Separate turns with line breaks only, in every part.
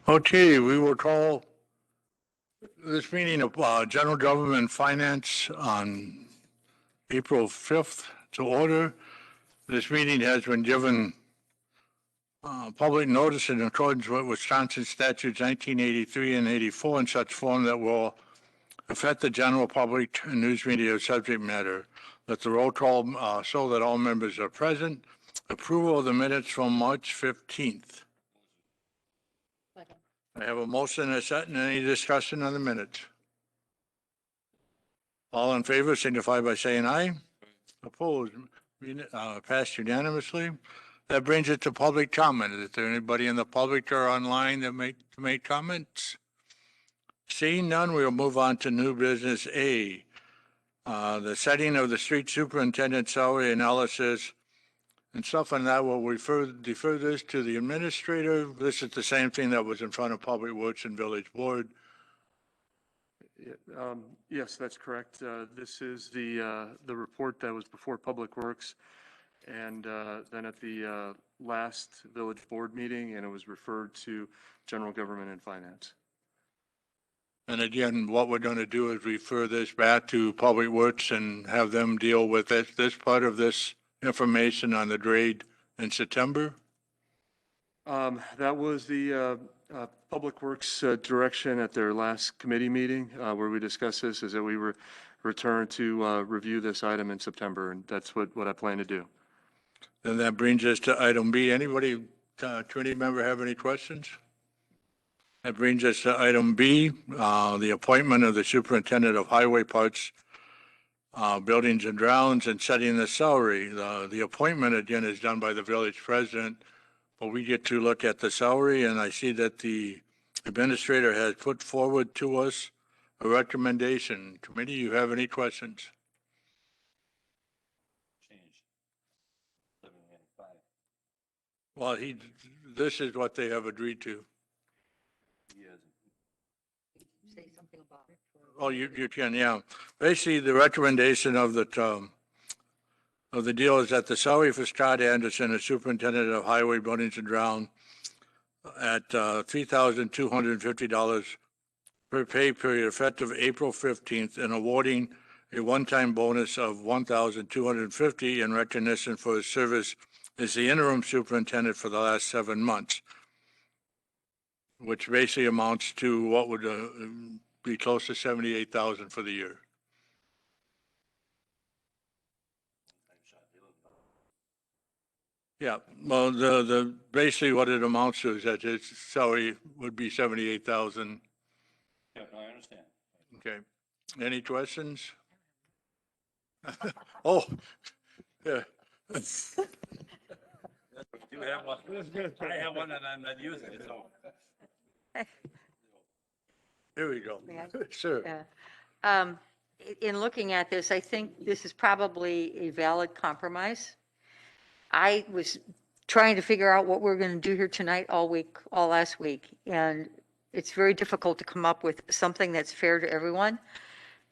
Okay, we will call this meeting of General Government and Finance on April 5th to order. This meeting has been given public notice in accordance with Wisconsin statutes 1983 and 84 in such form that will affect the general public and news media subject matter. Let the roll call show that all members are present. Approval of the minutes from March 15th. I have a motion and a second. Any discussion on the minutes? All in favor signify by saying aye. Opposed? Passed unanimously. That brings it to public comment. Is there anybody in the public or online that make comments? Seeing none, we'll move on to new business A. The setting of the street superintendent salary analysis and stuff on that. Will defer this to the administrator. This is the same thing that was in front of Public Works and Village Board.
Yes, that's correct. This is the report that was before Public Works and then at the last Village Board meeting, and it was referred to General Government and Finance.
And again, what we're going to do is refer this back to Public Works and have them deal with this part of this information on the grade in September.
That was the Public Works direction at their last committee meeting where we discussed this, is that we return to review this item in September, and that's what I plan to do.
Then that brings us to item B. Anybody, committee member, have any questions? That brings us to item B, the appointment of the superintendent of highway parts, buildings and grounds, and setting the salary. The appointment, again, is done by the village president, but we get to look at the salary, and I see that the administrator has put forward to us a recommendation. Committee, you have any questions? Well, this is what they have agreed to.
Say something about it.
Oh, you can, yeah. Basically, the recommendation of the deal is that the salary for Scott Anderson, the superintendent of highway, buildings and ground, at $3,250 per pay period effective April 15th, and awarding a one-time bonus of $1,250 in recognition for his service as the interim superintendent for the last 7 months, which basically amounts to what would be close to $78,000 for the year. Yeah, well, the basically what it amounts to is that his salary would be $78,000.
Yeah, no, I understand.
Okay. Any questions? Oh, yeah.
You have one. I have one and I'm not using it, so.
Here we go.
May I?
Sure.
Yeah. In looking at this, I think this is probably a valid compromise. I was trying to figure out what we're going to do here tonight all last week, and it's very difficult to come up with something that's fair to everyone,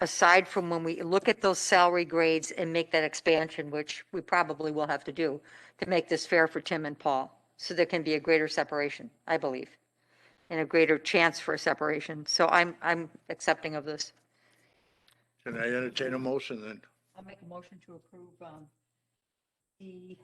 aside from when we look at those salary grades and make that expansion, which we probably will have to do, to make this fair for Tim and Paul, so there can be a greater separation, I believe, and a greater chance for a separation. So I'm accepting of this.
Can I entertain a motion then?
I'll make a motion to approve the